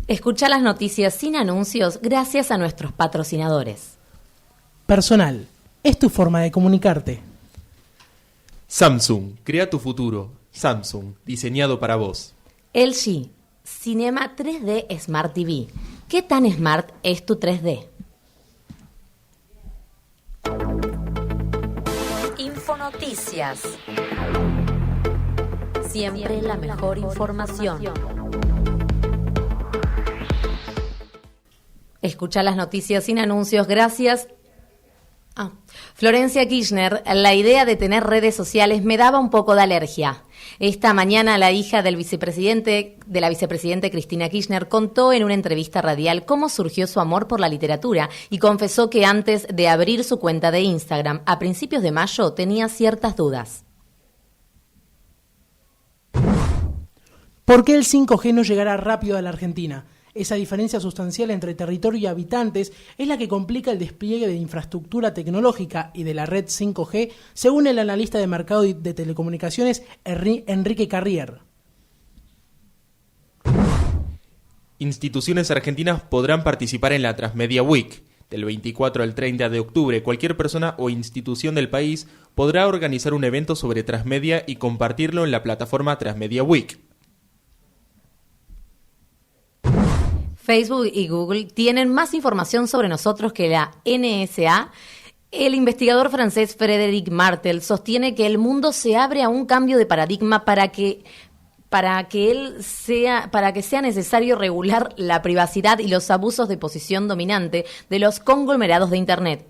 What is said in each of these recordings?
Escucha las noticias sin anuncios gracias a nuestros patrocinadores. Personal, es tu forma de comunicarte. Samsung, crea tu futuro. Samsung, diseñado para vos. LG, Cinema 3D Smart TV. ¿Qué tan smart es tu 3D? Infonoticias. Siempre la mejor información. Escucha las noticias sin anuncios gracias a Florencia Kirchner. La idea de tener redes sociales me daba un poco de alergia. Esta mañana la hija de la vicepresidente Cristina Kirchner contó en una entrevista radial cómo surgió su amor por la literatura y confesó que antes de abrir su cuenta de Instagram a principios de mayo tenía ciertas dudas. ¿Por qué el 5G no llegará rápido a la Argentina? Esa diferencia sustancial entre territorio y habitantes es la que complica el despliegue de infraestructura tecnológica y de la red 5G, según el analista de mercado de telecomunicaciones Enrique Carrier. Instituciones argentinas podrán participar en la Transmedia Week. Del 24 al 30 de octubre, cualquier persona o institución del país podrá organizar un evento sobre Transmedia y compartirlo en la plataforma Transmedia Week. Facebook y Google tienen más información sobre nosotros que la NSA. El investigador francés Frédéric Martel sostiene que el mundo se abre a un cambio de paradigma para que sea necesario regular la privacidad y los abusos de posición dominante de los conglomerados de Internet.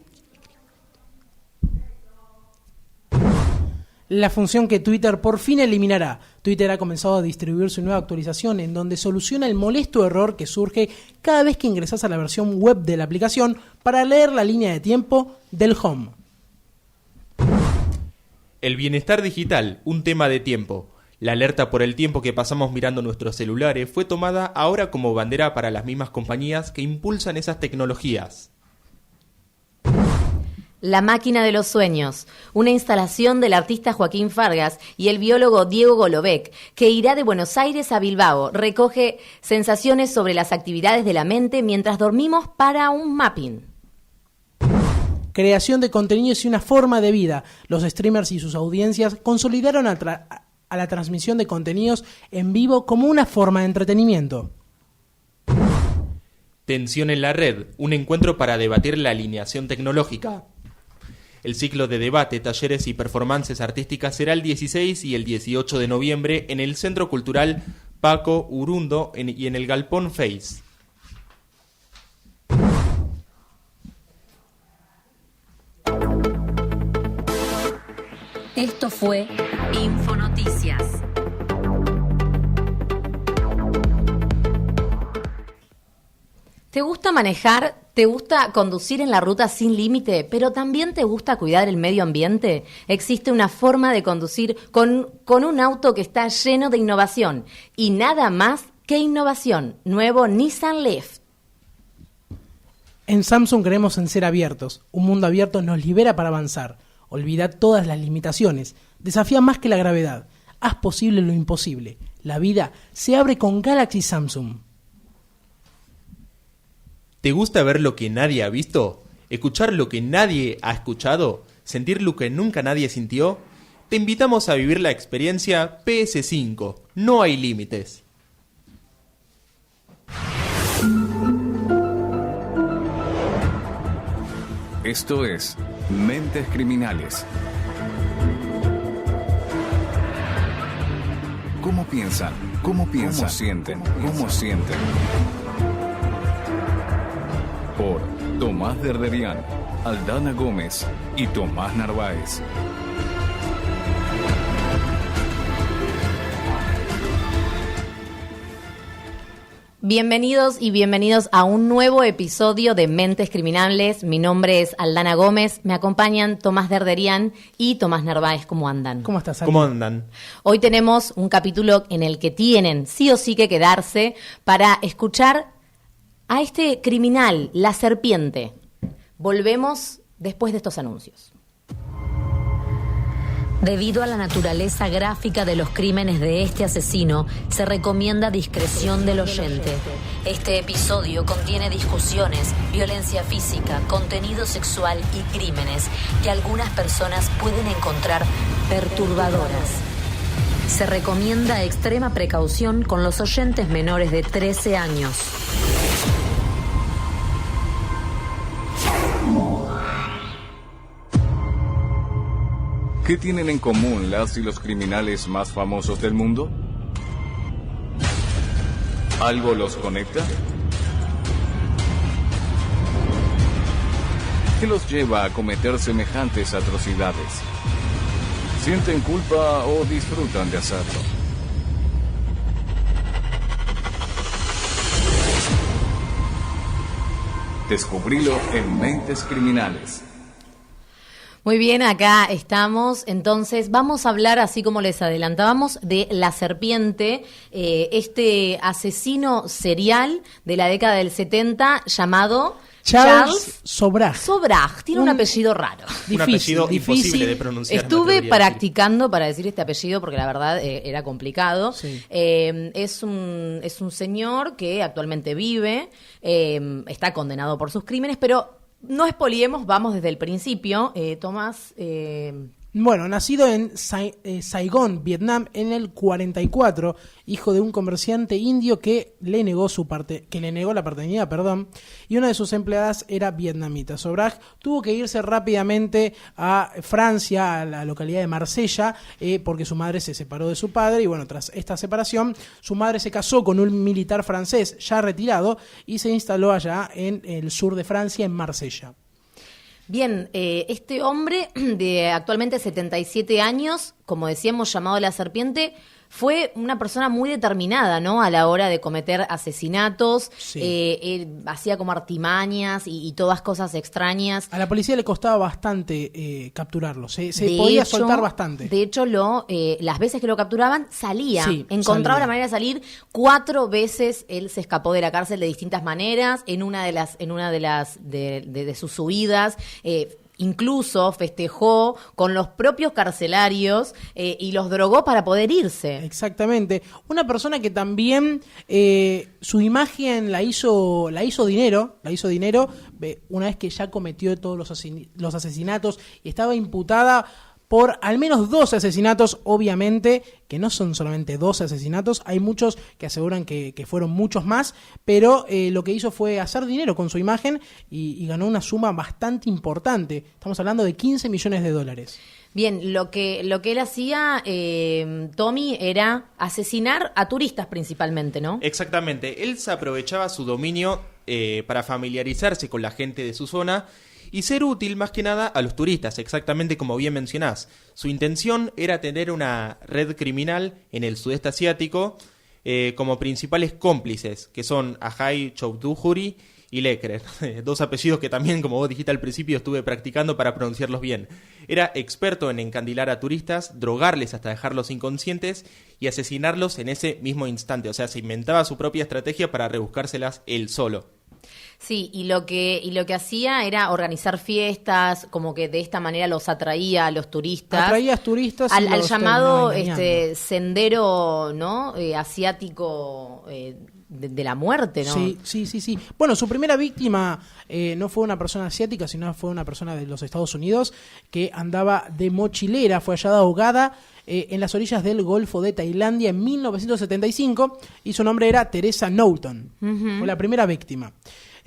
La función que Twitter por fin eliminará. Twitter ha comenzado a distribuir su nueva actualización en donde soluciona el molesto error que surge cada vez que ingresas a la versión web de la aplicación para leer la línea de tiempo del home. El bienestar digital, un tema de tiempo. La alerta por el tiempo que pasamos mirando nuestros celulares fue tomada ahora como bandera para las mismas compañías que impulsan esas tecnologías. La máquina de los sueños, una instalación del artista Joaquín Fargas y el biólogo Diego Golobec, que irá de Buenos Aires a Bilbao, recoge sensaciones sobre las actividades de la mente mientras dormimos para un mapping. Creación de contenidos y una forma de vida. Los streamers y sus audiencias consolidaron a la transmisión de contenidos en vivo como una forma de entretenimiento. Tensión en la red, un encuentro para debatir la alineación tecnológica. El ciclo de debate, talleres y performances artísticas será el 16 y el 18 de noviembre en el Centro Cultural Paco Urundo y en el Galpón Face. Esto fue Infonoticias. ¿Te gusta manejar? ¿Te gusta conducir en la ruta sin límite? ¿Pero también te gusta cuidar el medio ambiente? Existe una forma de conducir con un auto que está lleno de innovación. Y nada más que innovación. Nuevo Nissan Leaf. En Samsung creemos en ser abiertos. Un mundo abierto nos libera para avanzar. Olvida todas las limitaciones. Desafía más que la gravedad. Haz posible lo imposible. La vida se abre con Galaxy Samsung. ¿Te gusta ver lo que nadie ha visto? ¿Escuchar lo que nadie ha escuchado? ¿Sentir lo que nunca nadie sintió? Te invitamos a vivir la experiencia PS5. No hay límites. Esto es Mentes Criminales. ¿Cómo piensan? ¿Cómo sienten? ¿Cómo sienten? Por Tomás Derderian, Aldana Gómez y Tomás Narváez. Bienvenidos y bienvenidos a un nuevo episodio de Mentes Criminales. Mi nombre es Aldana Gómez, me acompañan Tomás Derderian y Tomás Narváez. ¿Cómo andan? ¿Cómo estás, Ale? ¿Cómo andan? Hoy tenemos un capítulo en el que tienen sí o sí que quedarse para escuchar a este criminal, la serpiente. Volvemos después de estos anuncios. Debido a la naturaleza gráfica de los crímenes de este asesino, se recomienda discreción del oyente. Este episodio contiene discusiones, violencia física, contenido sexual y crímenes que algunas personas pueden encontrar perturbadoras. Se recomienda extrema precaución con los oyentes menores de 13 años. ¿Qué tienen en común las y los criminales más famosos del mundo? ¿Algo los conecta? ¿Qué los lleva a cometer semejantes atrocidades? ¿Sienten culpa o disfrutan de hacerlo? Descubrilo en Mentes Criminales. Muy bien, acá estamos. Entonces, vamos a hablar, así como les adelantábamos, de La Serpiente, este asesino serial de la década del 70 llamado Charles Sobrag. Sobrag, tiene un apellido raro. Un apellido imposible de pronunciar. Estuve practicando para decir este apellido porque la verdad era complicado. Sí. Es un señor que actualmente vive, está condenado por sus crímenes, pero no expoliemos, vamos desde el principio. Tomás... Bueno, nacido en Saigón, Vietnam, en el 44, hijo de un comerciante indio que le negó la paternidad, y una de sus empleadas era vietnamita. Sobrag tuvo que irse rápidamente a Francia, a la localidad de Marsella, porque su madre se separó de su padre, y bueno, tras esta separación, su madre se casó con un militar francés ya retirado y se instaló allá en el sur de Francia, en Marsella. Bien, este hombre de actualmente 77 años, como decíamos, llamado La Serpiente, fue una persona muy determinada, ¿no? A la hora de cometer asesinatos, Sí. Él hacía como artimañas y todas cosas extrañas. A la policía le costaba bastante capturarlo, se De podía hecho, soltar bastante. De hecho, las veces que lo capturaban, salía. Sí, Encontraba salía. la manera de salir. 4 veces él se escapó de la cárcel de distintas maneras. En una de sus huidas, incluso festejó con los propios carcelarios y los drogó para poder irse. Exactamente. Una persona que también su imagen la hizo dinero una vez que ya cometió todos los asesinatos y estaba imputada por al menos 12 asesinatos, obviamente, que no son solamente 12 asesinatos, hay muchos que aseguran que fueron muchos más, pero lo que hizo fue hacer dinero con su imagen y ganó una suma bastante importante. Estamos hablando de $15 millones. Bien, lo que él hacía, Tommy, era asesinar a turistas principalmente, ¿no? Exactamente. Él se aprovechaba su dominio para familiarizarse con la gente de su zona y ser útil más que nada a los turistas, exactamente como bien mencionás. Su intención era tener una red criminal en el sudeste asiático como principales cómplices, que son Ajay Chowdhury y Lecrer, 2 apellidos que también, como vos dijiste al principio, estuve practicando para pronunciarlos bien. Era experto en encandilar a turistas, drogarles hasta dejarlos inconscientes y asesinarlos en ese mismo instante. O sea, se inventaba su propia estrategia para rebuscárselas él solo. Sí, y lo que hacía era organizar fiestas, como que de esta manera los atraía a los turistas. Atraía a turistas y al los llamado terminaba engañando. sendero, ¿no? Asiático de la muerte, ¿no? Sí. Bueno, su primera víctima no fue una persona asiática, sino fue una persona de los Estados Unidos que andaba de mochilera, fue hallada ahogada en las orillas del Golfo de Tailandia en 1975 y su nombre era Teresa Knowlton. Fue la primera víctima.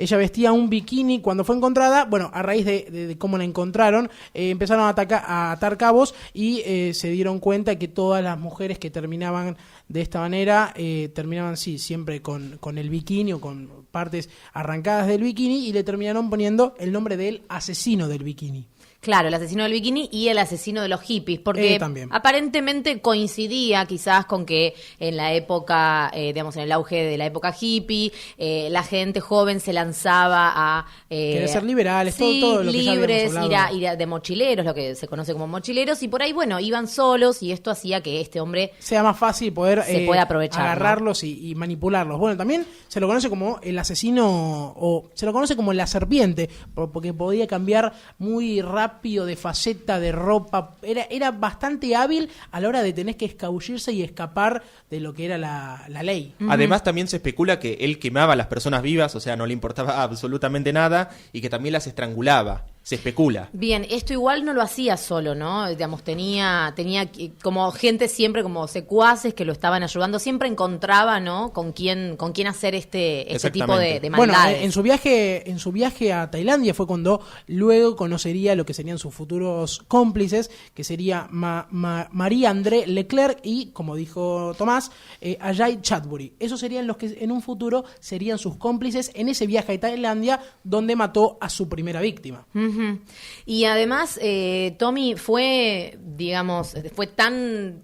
Ella vestía un bikini cuando fue encontrada. Bueno, a raíz de cómo la encontraron, empezaron a atar cabos y se dieron cuenta que todas las mujeres que terminaban de esta manera, terminaban siempre con el bikini o con partes arrancadas del bikini y le terminaron poniendo el nombre del asesino del bikini. Claro, el asesino del bikini y el asesino de los hippies, porque también. Aparentemente coincidía quizás con que en la época, digamos, en el auge de la época hippie, la gente joven se lanzaba a... querer ser liberales, todo lo que ya libres, habíamos hablado. ir de mochileros, lo que se conoce como mochileros, y por ahí, bueno, iban solos y esto hacía que este hombre... sea más fácil poder se puede aprovechar, agarrarlos, ¿no? y manipularlos. Bueno, también se lo conoce como el asesino, o se lo conoce como la serpiente, porque podía cambiar muy rápido rápido, de faceta, de ropa. Era bastante hábil a la hora de tener que escabullirse y escapar de lo que era la ley. Además, también se especula que él quemaba a las personas vivas, o sea, no le importaba absolutamente nada, y que también las estrangulaba. Se especula. Bien, esto igual no lo hacía solo, ¿no? Digamos, tenía como gente siempre, como secuaces que lo estaban ayudando, siempre encontraba, ¿no? Con quién hacer este tipo de maldades. Bueno, en su viaje a Tailandia fue cuando luego conocería lo que serían sus futuros cómplices, que sería Marie-André Leclerc y, como dijo Tomás, Ajay Chadbury. Esos serían los que en un futuro serían sus cómplices en ese viaje a Tailandia donde mató a su primera víctima. Y además, Tommy fue tan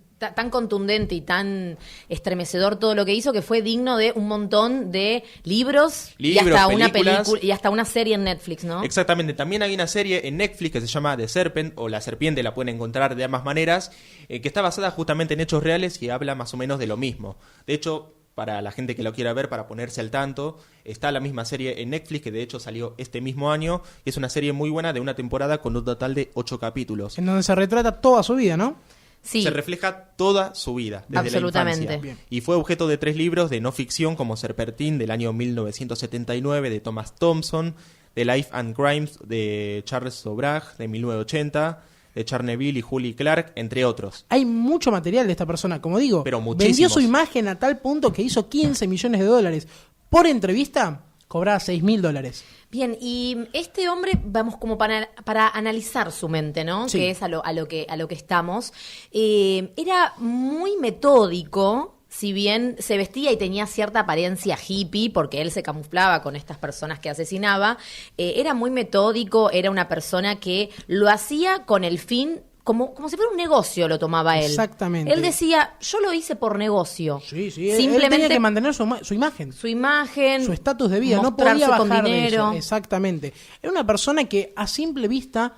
contundente y tan estremecedor todo lo que hizo, que fue digno de un montón de libros y hasta una película y hasta una serie en Netflix, ¿no? Exactamente, también hay una serie en Netflix que se llama The Serpent, o La Serpiente, la pueden encontrar de ambas maneras, que está basada justamente en hechos reales y habla más o menos de lo mismo. De hecho, para la gente que lo quiera ver, para ponerse al tanto, está la misma serie en Netflix, que de hecho salió este mismo año, y es una serie muy buena de una temporada con un total de 8 capítulos. En donde se retrata toda su vida, ¿no? Sí. Se refleja toda su vida, desde absolutamente. la infancia. Y fue objeto de 3 libros de no ficción, como Serpentín, del año 1979, de Thomas Thompson, The Life and Crimes, de Charles Sobrag, de 1980... de Charneville y Julie Clark, entre otros. Hay mucho material de esta persona, como digo. Pero muchísimos. Vendió su imagen a tal punto que hizo $15 millones. Por entrevista, cobraba $6.000. Bien, y este hombre, vamos como para analizar su mente, ¿no? Sí. Que es a lo que estamos. Era muy metódico. Si bien se vestía y tenía cierta apariencia hippie, porque él se camuflaba con estas personas que asesinaba, era muy metódico, era una persona que lo hacía con el fin, como si fuera un negocio, lo tomaba él. Exactamente. Él decía, yo lo hice por negocio. Sí, Simplemente él tenía que mantener su imagen. Su imagen, Su estatus de vida, no mostrarse podía bajar con de dinero. eso. Exactamente. Era una persona que a simple vista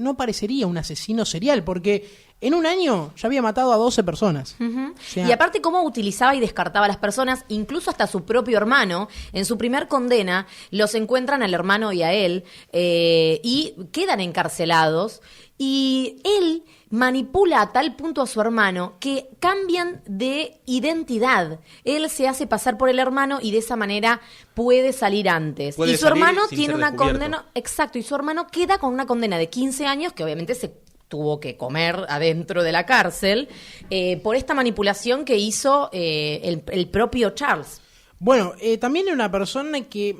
no parecería un asesino serial, porque en un año ya había matado a 12 personas. Uh-huh. O sea, y aparte cómo utilizaba y descartaba a las personas, incluso hasta su propio hermano. En su primer condena los encuentran al hermano y a él y quedan encarcelados, y él manipula a tal punto a su hermano que cambian de identidad. Él se hace pasar por el hermano y de esa manera puede salir antes. Puede y su salir hermano sin tiene ser una descubierto. condena, exacto, y su hermano queda con una condena de 15 años que obviamente se tuvo que comer adentro de la cárcel por esta manipulación que hizo el propio Charles. Bueno, también era una persona que,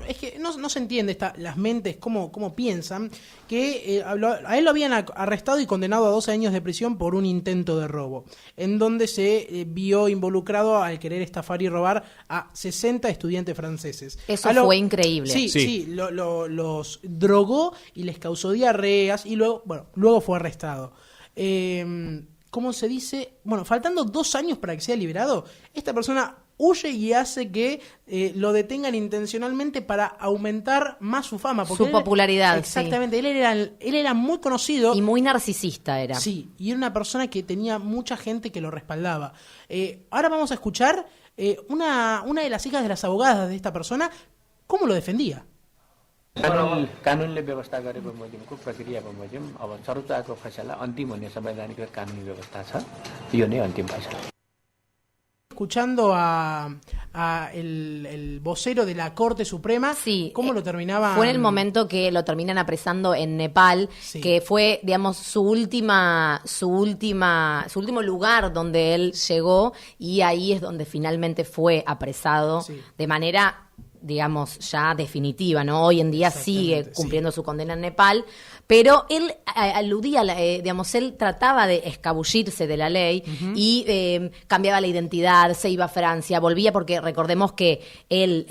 es que no se entiende las mentes, cómo piensan, que a él lo habían arrestado y condenado a 12 años de prisión por un intento de robo, en donde se vio involucrado al querer estafar y robar a 60 estudiantes franceses. Eso fue increíble. Sí, los drogó y les causó diarreas y luego fue arrestado. ¿Cómo se dice? Bueno, faltando 2 años para que sea liberado, esta persona huye y hace que lo detengan intencionalmente para aumentar más su fama. Su popularidad. Exactamente, sí. Él era muy conocido. Y muy narcisista era. Sí, y era una persona que tenía mucha gente que lo respaldaba. Ahora vamos a escuchar una de las hijas de las abogadas de esta persona, cómo lo defendía. कानुनले व्यवस्था गरे बमोजिमको प्रक्रिया बमोजिम अब सर्वोच्चको फैसला अन्तिम हुने संवैधानिक र कानुनी व्यवस्था छ यो नै अन्तिम फैसला. Escuchando a el vocero de la Corte Suprema, sí, cómo lo terminaban. Fue en el momento que lo terminan apresando en Nepal, sí, que fue, digamos, su último lugar donde él llegó, y ahí es donde finalmente fue apresado, sí, de manera, digamos, ya definitiva, ¿no? Hoy en día sigue cumpliendo, sí, su condena en Nepal, pero él aludía, digamos, él trataba de escabullirse de la ley, uh-huh, y cambiaba la identidad, se iba a Francia, volvía, porque recordemos que él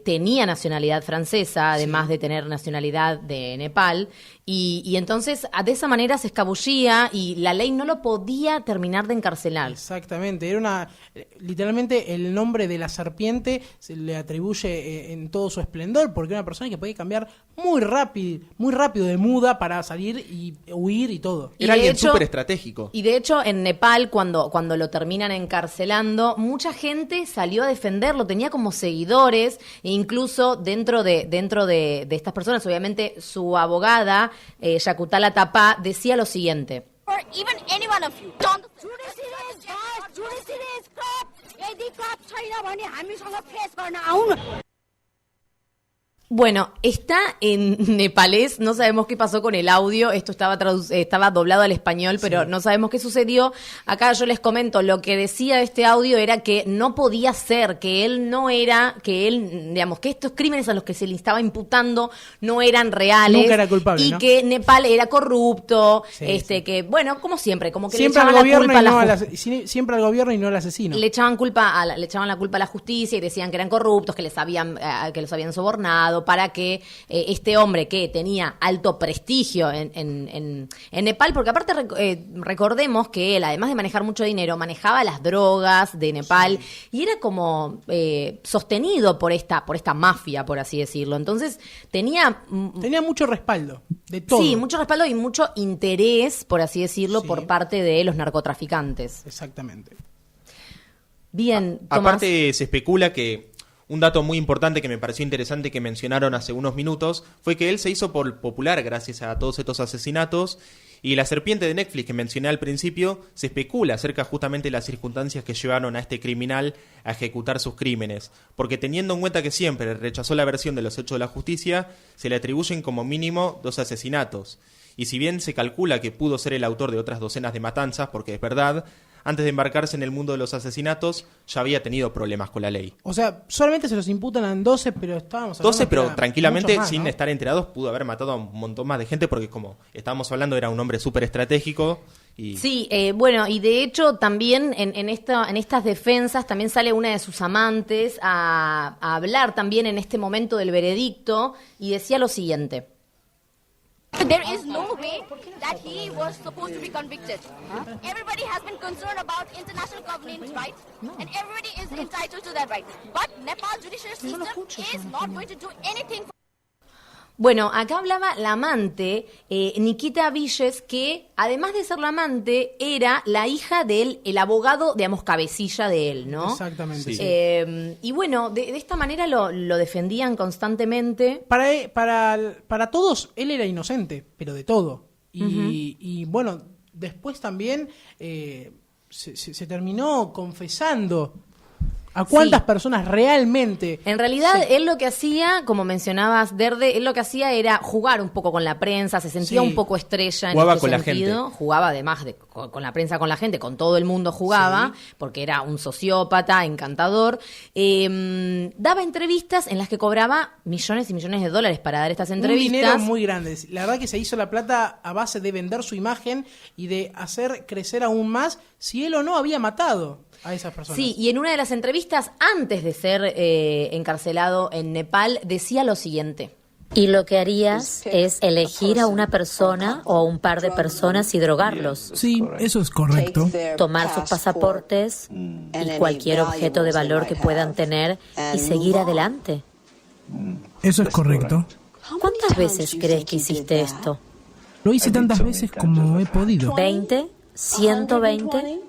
tenía nacionalidad francesa, además, sí, de tener nacionalidad de Nepal, y entonces de esa manera se escabullía y la ley no lo podía terminar de encarcelar. Exactamente, era literalmente el nombre de la serpiente se le atribuye en todo su esplendor, porque era una persona que podía cambiar muy rápido de muda para salir y huir y todo. Era alguien súper estratégico. Y de hecho, en Nepal, cuando lo terminan encarcelando, mucha gente salió a defenderlo, tenía como seguidores, e incluso dentro de estas personas, obviamente, su abogada, Yakutala Tapá, decía lo siguiente. Bueno, está en nepalés, no sabemos qué pasó con el audio, esto estaba doblado al español, pero no sabemos qué sucedió. Acá yo les comento, lo que decía este audio era que no podía ser, que estos crímenes a los que se le estaba imputando no eran reales. Nunca era culpable, y ¿no? que Nepal era corrupto, que bueno, como siempre, como que siempre le echaban la culpa siempre al gobierno y no al asesino. Le echaban la culpa a la justicia y decían que eran corruptos, que los habían sobornado, para que este hombre que tenía alto prestigio en Nepal, porque aparte recordemos que él, además de manejar mucho dinero, manejaba las drogas de Nepal y era como sostenido por esta mafia, por así decirlo. Entonces tenía mucho respaldo de todo. Sí, mucho respaldo y mucho interés, por así decirlo, por parte de los narcotraficantes. Exactamente. Bien, Tomás. Aparte se especula que un dato muy importante que me pareció interesante que mencionaron hace unos minutos fue que él se hizo popular gracias a todos estos asesinatos, y La serpiente de Netflix que mencioné al principio se especula acerca justamente de las circunstancias que llevaron a este criminal a ejecutar sus crímenes, porque teniendo en cuenta que siempre rechazó la versión de los hechos de la justicia, se le atribuyen como mínimo 2 asesinatos, y si bien se calcula que pudo ser el autor de otras docenas de matanzas, porque es verdad, antes de embarcarse en el mundo de los asesinatos, ya había tenido problemas con la ley. O sea, solamente se los imputan en 12, pero estábamos hablando 12, pero tranquilamente, más, sin ¿no? estar enterados, pudo haber matado a un montón más de gente, porque como estábamos hablando, era un hombre súper estratégico. Y... Sí, bueno, y de hecho también en estas defensas también sale una de sus amantes a hablar también en este momento del veredicto, y decía lo siguiente. There is no way that he was supposed to be convicted. Everybody has been concerned about international covenants, right? And everybody is entitled to that right. But Nepal judicial system is not going to do anything for... Bueno, acá hablaba la amante, Nikita Villes, que además de ser la amante, era la hija del abogado, digamos, cabecilla de él, ¿no? Exactamente. Sí. Y bueno, de esta manera lo defendían constantemente. Para todos, él era inocente, pero de todo. Y bueno, después también se terminó confesando a cuántas personas realmente... En realidad, él lo que hacía, como mencionabas, Derde, él lo que hacía era jugar un poco con la prensa, se sentía un poco estrella jugaba en este con sentido. La gente. Jugaba además con la prensa, con la gente, con todo el mundo jugaba, porque era un sociópata, encantador. Daba entrevistas en las que cobraba millones y millones de dólares para dar estas entrevistas. Un dinero muy grande. La verdad que se hizo la plata a base de vender su imagen y de hacer crecer aún más si él o no había matado a esas personas. Sí, y en una de las entrevistas, antes de ser encarcelado en Nepal, decía lo siguiente. Y lo que harías es elegir a una persona o a un par de personas y drogarlos. Sí, eso es correcto. Tomar sus pasaportes y cualquier objeto de valor que puedan tener y seguir adelante. Eso es correcto. ¿Cuántas veces crees que hiciste esto? Lo hice tantas veces como he podido. ¿20? ¿120?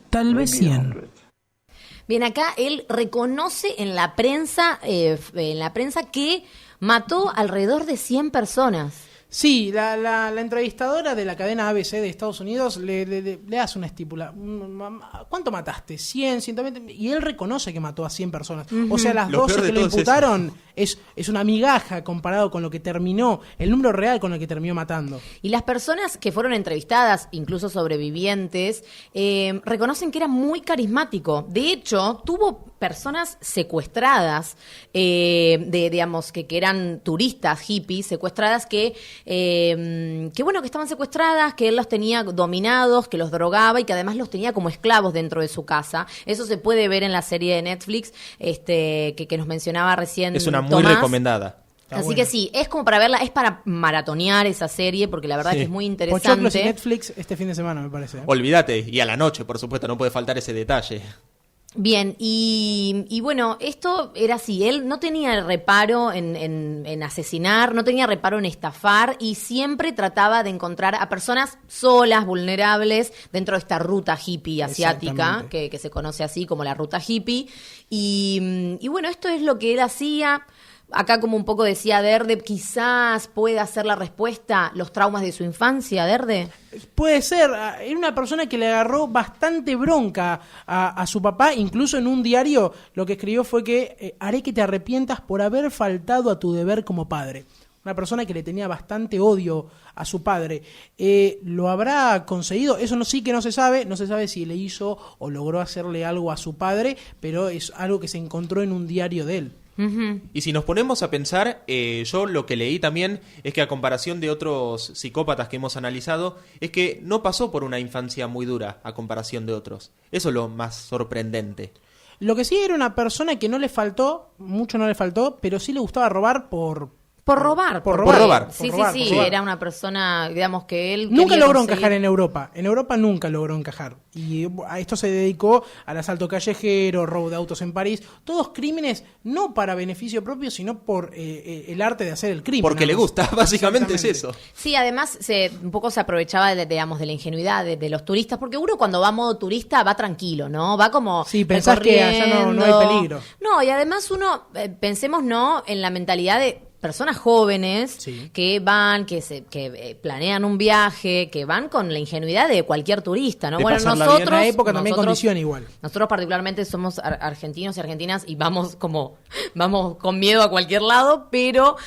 Tal vez 100. Bien, acá él reconoce en la prensa que mató alrededor de 100 personas. Sí, la entrevistadora de la cadena ABC de Estados Unidos le hace una estípula. ¿Cuánto mataste? 100, 120. Y él reconoce que mató a 100 personas. O sea, las 12 que le imputaron es una migaja comparado con lo que terminó, el número real con el que terminó matando. Y las personas que fueron entrevistadas, incluso sobrevivientes, reconocen que era muy carismático. De hecho, tuvo personas secuestradas, digamos, que eran turistas, hippies, secuestradas, que estaban secuestradas, que él los tenía dominados, que los drogaba y que además los tenía como esclavos dentro de su casa. Eso se puede ver en la serie de Netflix que nos mencionaba recién Es una muy Tomás. recomendada. Así que sí, es como para verla, es para maratonear esa serie, porque la verdad es que es muy interesante. Pochoclos y Netflix este fin de semana, me parece. Olvídate, y a la noche, por supuesto, no puede faltar ese detalle. Bien, y bueno, esto era así, él no tenía reparo en asesinar, no tenía reparo en estafar y siempre trataba de encontrar a personas solas, vulnerables, dentro de esta ruta hippie asiática, que se conoce así como la ruta hippie. Y bueno, esto es lo que él hacía. Acá, como un poco decía Derde, quizás pueda ser la respuesta los traumas de su infancia, Derde. Puede ser, era una persona que le agarró bastante bronca a su papá, incluso en un diario lo que escribió fue que haré que te arrepientas por haber faltado a tu deber como padre. Una persona que le tenía bastante odio a su padre. ¿Lo habrá conseguido? Eso sí que no se sabe si le hizo o logró hacerle algo a su padre, pero es algo que se encontró en un diario de él. Uh-huh. Y si nos ponemos a pensar, yo lo que leí también es que a comparación de otros psicópatas que hemos analizado, es que no pasó por una infancia muy dura a comparación de otros. Eso es lo más sorprendente. Lo que sí era una persona que no le faltó, mucho no le faltó, pero sí le gustaba robar por robar. Sí, era una persona, digamos, que él nunca logró conseguir... encajar en Europa nunca logró encajar, y a esto se dedicó al asalto callejero, robo de autos en París, todos crímenes no para beneficio propio, sino por el arte de hacer el crimen. Porque le gusta, básicamente es eso. Sí, además un poco se aprovechaba de la ingenuidad de los turistas, porque uno cuando va a modo turista va tranquilo, ¿no? Va como sí, pensás que allá no hay peligro. No, y además uno, pensemos, ¿no?, en la mentalidad de personas jóvenes que van, que planean un viaje, que van con la ingenuidad de cualquier turista, ¿no? Bueno, nosotros... En la época también condiciona igual. Nosotros particularmente somos argentinos y argentinas y vamos con miedo a cualquier lado, pero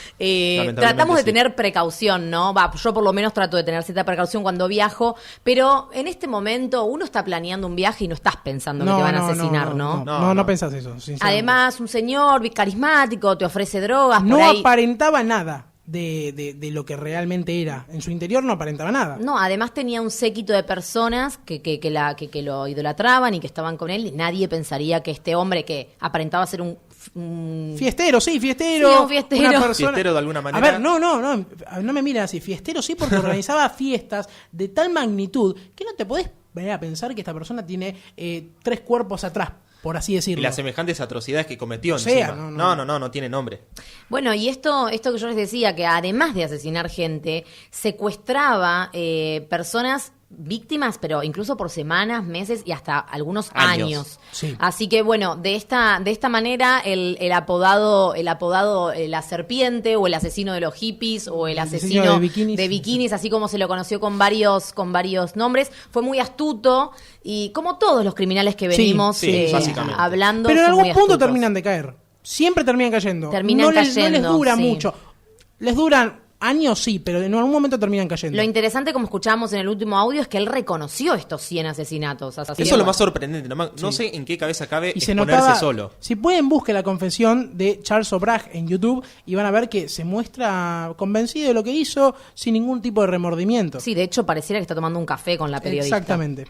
tratamos de tener precaución, ¿no? Yo por lo menos trato de tener cierta precaución cuando viajo, pero en este momento uno está planeando un viaje y no estás pensando que te van a asesinar, ¿no? No pensás eso, sinceramente. Además, un señor carismático te ofrece drogas, no por ahí... aparentaba nada de lo que realmente era. En su interior no aparentaba nada. No, además tenía un séquito de personas que lo idolatraban y que estaban con él. Y nadie pensaría que este hombre que aparentaba ser un fiestero. Sí, un fiestero. fiestero. Fiestero de alguna manera. A ver, no me miren así. Fiestero sí, porque organizaba fiestas de tal magnitud que no te podés venir a pensar que esta persona tiene 3 cuerpos atrás, por así decirlo. Y las semejantes atrocidades que cometió encima. No tiene nombre. Bueno, y esto que yo les decía, que además de asesinar gente, secuestraba personas víctimas, pero incluso por semanas, meses y hasta algunos años. Sí. Así que bueno, de esta manera el apodado la serpiente, o el asesino de los hippies, o el asesino de bikinis, así como se lo conoció con varios nombres, fue muy astuto, y como todos los criminales que venimos hablando. Pero en son algún muy punto astutos. Terminan de caer. Siempre terminan cayendo. No les dura mucho. Les duran años, sí, pero en algún momento terminan cayendo. Lo interesante, como escuchábamos en el último audio, es que él reconoció estos 100 asesinatos. Eso es lo más sorprendente. No sé en qué cabeza cabe y se exponerse notaba, solo. Si pueden, busquen la confesión de Charles O'Brien en YouTube y van a ver que se muestra convencido de lo que hizo sin ningún tipo de remordimiento. Sí, de hecho pareciera que está tomando un café con la periodista. Exactamente.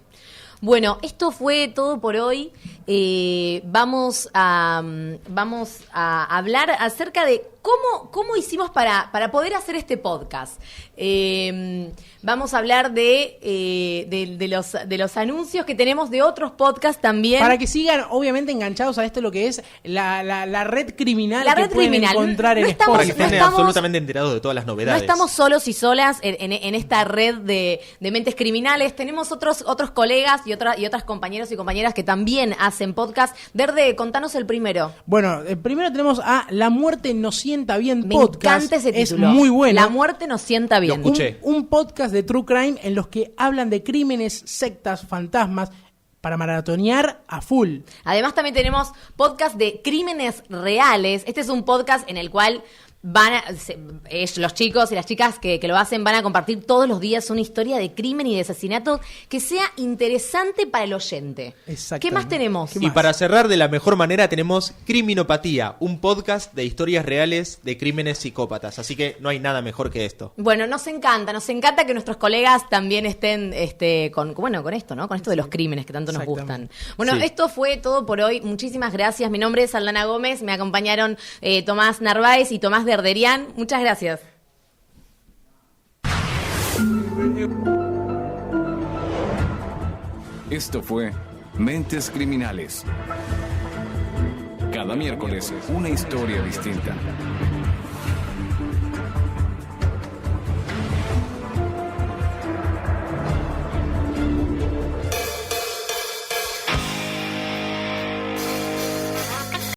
Bueno, esto fue todo por hoy. Vamos a hablar acerca de cómo hicimos para poder hacer este podcast. Vamos a hablar de los anuncios que tenemos de otros podcasts también. Para que sigan, obviamente, enganchados a esto, lo que es la red criminal pueden encontrar en Spotify. Para que estén absolutamente enterados de todas las novedades. No estamos solos y solas en esta red de mentes criminales. Tenemos otros colegas y otras compañeros y compañeras que también hacen podcast. Derde, contanos el primero. Bueno, el primero tenemos a La Muerte Nos Sienta Bien Podcast. Me encanta ese título. Es muy bueno. La Muerte Nos Sienta Bien. Lo escuché. Un podcast de True Crime en los que hablan de crímenes, sectas, fantasmas, para maratonear a full. Además también tenemos podcast de crímenes reales. Este es un podcast en el cual los chicos y las chicas que lo hacen van a compartir todos los días una historia de crimen y de asesinato que sea interesante para el oyente. ¿Qué más tenemos? Y para cerrar de la mejor manera tenemos Criminopatía, un podcast de historias reales de crímenes psicópatas. Así que no hay nada mejor que esto. Bueno, nos encanta que nuestros colegas también estén con esto, ¿no? Con esto de los crímenes que tanto nos gustan. Bueno, esto fue todo por hoy. Muchísimas gracias. Mi nombre es Aldana Gómez. Me acompañaron Tomás Narváez y Tomás Derderian. Muchas gracias. Esto fue Mentes Criminales. Cada miércoles, una historia distinta.